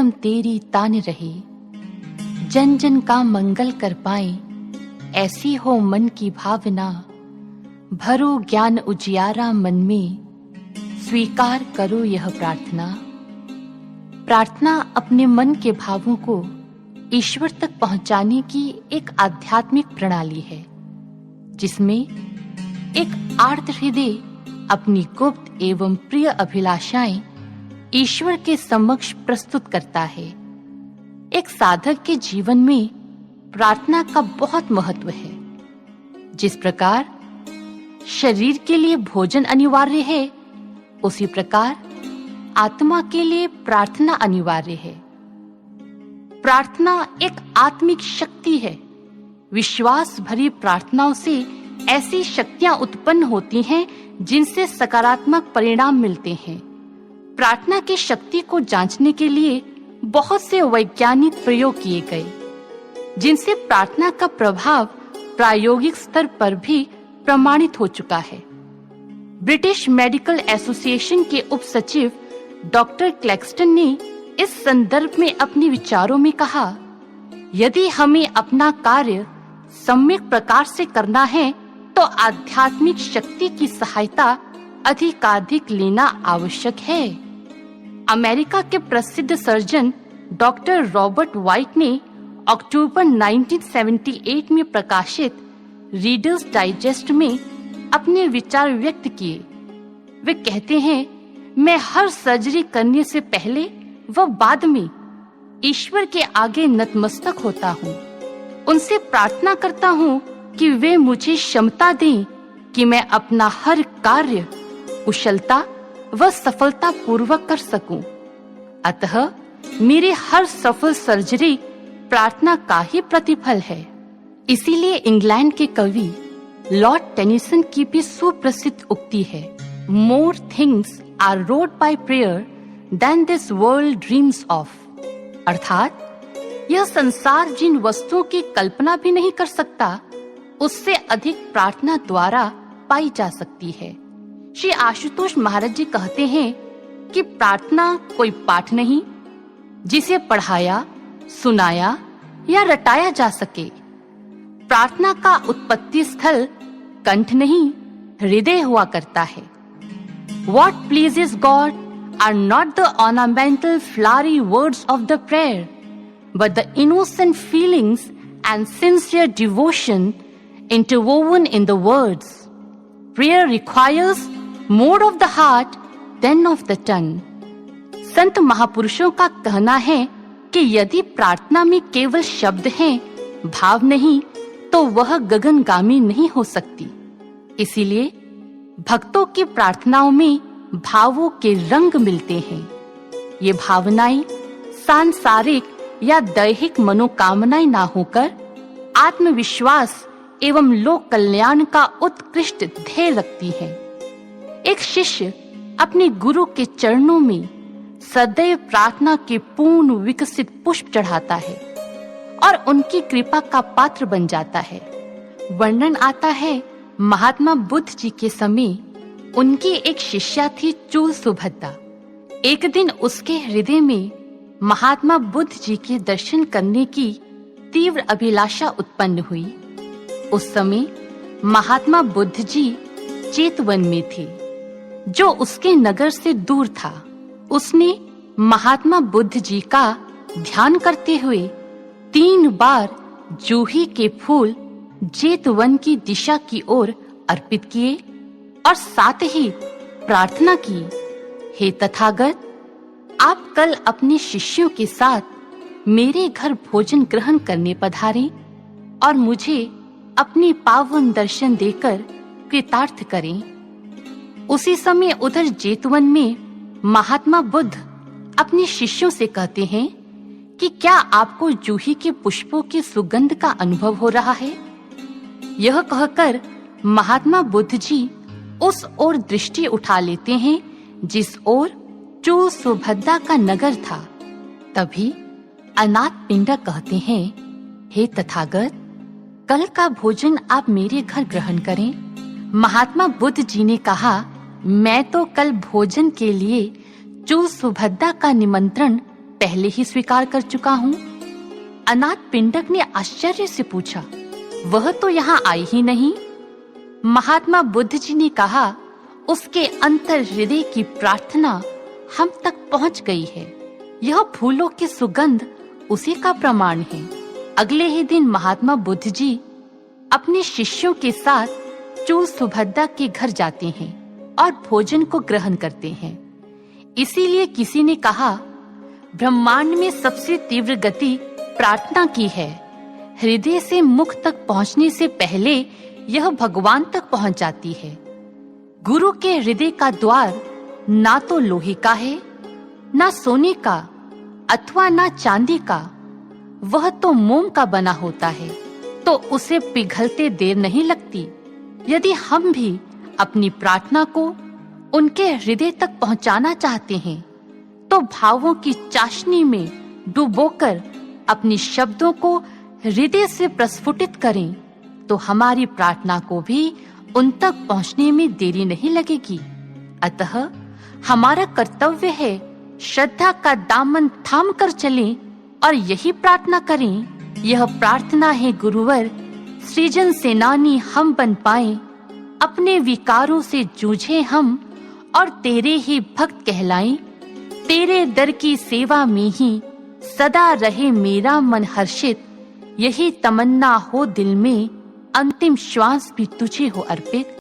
हरदम तेरी तान रहे, जन जन का मंगल कर पाए, ऐसी हो मन की भावना। भरो ज्ञान उजियारा मन में, स्वीकार करो यह प्रार्थना। प्रार्थना अपने मन के भावों को ईश्वर तक पहुंचाने की एक आध्यात्मिक प्रणाली है, जिसमें एक आर्त हृदय अपनी गुप्त एवं प्रिय अभिलाषाएं ईश्वर के समक्ष प्रस्तुत करता है। एक साधक के जीवन में प्रार्थना का बहुत महत्व है। जिस प्रकार शरीर के लिए भोजन अनिवार्य है, उसी प्रकार आत्मा के लिए प्रार्थना अनिवार्य है। प्रार्थना एक आत्मिक शक्ति है। विश्वास भरी प्रार्थनाओं से ऐसी शक्तियां उत्पन्न होती हैं जिनसे सकारात्मक परिणाम मिलते हैं। प्रार्थना की शक्ति को जांचने के लिए बहुत से वैज्ञानिक प्रयोग किए गए, जिनसे प्रार्थना का प्रभाव प्रायोगिक स्तर पर भी प्रमाणित हो चुका है। ब्रिटिश मेडिकल एसोसिएशन के उप सचिव डॉक्टर क्लैक्सटन ने इस संदर्भ में अपने विचारों में कहा, यदि हमें अपना कार्य सम्यक प्रकार से करना है तो आध्यात्मिक शक्ति की सहायता अधिकाधिक लेना आवश्यक है। अमेरिका के प्रसिद्ध सर्जन डॉक्टर रॉबर्ट वाइट ने अक्टूबर 1978 में प्रकाशित रीडर्स डाइजेस्ट में अपने विचार व्यक्त किए। वे कहते हैं, मैं हर सर्जरी करने से पहले व बाद में ईश्वर के आगे नतमस्तक होता हूँ। उनसे प्रार्थना करता हूँ कि वे मुझे क्षमता दें कि मैं अपना हर कार्य कुशलता व सफलता पूर्वक कर सकूं। अतः मेरी हर सफल सर्जरी प्रार्थना का ही प्रतिफल है। इसीलिए इंग्लैंड के कवि लॉर्ड टेनिसन की भी सुप्रसिद्ध उक्ति है, more things are wrought by prayer than this world dreams of. अर्थात यह संसार जिन वस्तुओं की कल्पना भी नहीं कर सकता, उससे अधिक प्रार्थना द्वारा पाई जा सकती है। श्री आशुतोष महाराज जी कहते हैं कि प्रार्थना कोई पाठ नहीं जिसे पढ़ाया, सुनाया या रटाया जा सके। प्रार्थना का उत्पत्ति स्थल कंठ नहीं, हृदय हुआ करता है। What pleases God are not the ornamental flowery words of the prayer, but the innocent feelings and sincere devotion interwoven in the words. Prayer requires more of the heart than of the tongue. संत महापुरुषों का कहना है कि यदि प्रार्थना में केवल शब्द हैं, भाव नहीं, तो वह गगनगामी नहीं हो सकती। इसीलिए भक्तों की प्रार्थनाओं में भावों के रंग मिलते हैं। ये भावनाएं सांसारिक या दैहिक मनोकामनाएं ना होकर आत्मविश्वास एवं लोक कल्याण का उत्कृष्ट ध्येय रखती हैं। एक शिष्य अपने गुरु के चरणों में सदैव प्रार्थना के पूर्ण विकसित पुष्प चढ़ाता है और उनकी कृपा का पात्र बन जाता है। वर्णन आता है, महात्मा बुद्ध जी के समय उनकी एक शिष्या थी चूल सुभद्दा। एक दिन उसके हृदय में महात्मा बुद्ध जी के दर्शन करने की तीव्र अभिलाषा उत्पन्न हुई। उस समय महात्मा बुद्ध जी चेतवन में थे, जो उसके नगर से दूर था। उसने महात्मा बुद्ध जी का ध्यान करते हुए 3 बार जूही के फूल जेतवन की दिशा की ओर अर्पित किए और साथ ही प्रार्थना की, हे तथागत, आप कल अपने शिष्यों के साथ मेरे घर भोजन ग्रहण करने पधारें और मुझे अपने पावन दर्शन देकर कृतार्थ करें। उसी समय उधर जेतवन में महात्मा बुद्ध अपने शिष्यों से कहते हैं कि क्या आपको जूही के पुष्पों की सुगंध का अनुभव हो रहा है? यह कहकर महात्मा बुद्ध जी उस ओर दृष्टि उठा लेते हैं जिस ओर चूल सुभद्दा का नगर था। तभी अनाथ पिंडा कहते हैं, हे तथागत, कल का भोजन आप मेरे घर ग्रहण करें। महात्मा बुद्ध जी ने कहा, मैं तो कल भोजन के लिए चूल सुभद्दा का निमंत्रण पहले ही स्वीकार कर चुका हूँ। अनाथ पिंडक ने आश्चर्य से पूछा, वह तो यहाँ आई ही नहीं। महात्मा बुद्ध जी ने कहा, उसके अंतर हृदय की प्रार्थना हम तक पहुंच गई है। यह फूलों की सुगंध उसी का प्रमाण है। अगले ही दिन महात्मा बुद्ध जी अपने शिष्यों के साथ चूल सुभद्रा के घर जाते हैं और भोजन को ग्रहण करते हैं। इसीलिए किसी ने कहा, ब्रह्मांड में सबसे तीव्र गति प्रार्थना की है। हृदय से मुख तक पहुंचने से पहले यह भगवान तक पहुंच जाती है। गुरु के हृदय का द्वार ना तो लोहे का है, ना सोने का अथवा ना चांदी का, वह तो मोम का बना होता है, तो उसे पिघलते देर नहीं लगती। यदि हम भी अपनी प्रार्थना को उनके हृदय तक पहुंचाना चाहते हैं, तो भावों की चाशनी में डुबोकर अपने शब्दों को हृदय से प्रस्फुटित करें, तो हमारी प्रार्थना को भी उन तक पहुंचने में देरी नहीं लगेगी। अतः हमारा कर्तव्य है श्रद्धा का दामन थाम कर चलें और यही प्रार्थना करें। यह प्रार्थना है गुरुवर, सृजन सेनानी हम बन पाएं, अपने विकारों से जूझे हम और तेरे ही भक्त कहलाएं। तेरे दर की सेवा में ही सदा रहे मेरा मन हर्षित, यही तमन्ना हो दिल में, अंतिम श्वास भी तुझे हो अर्पित।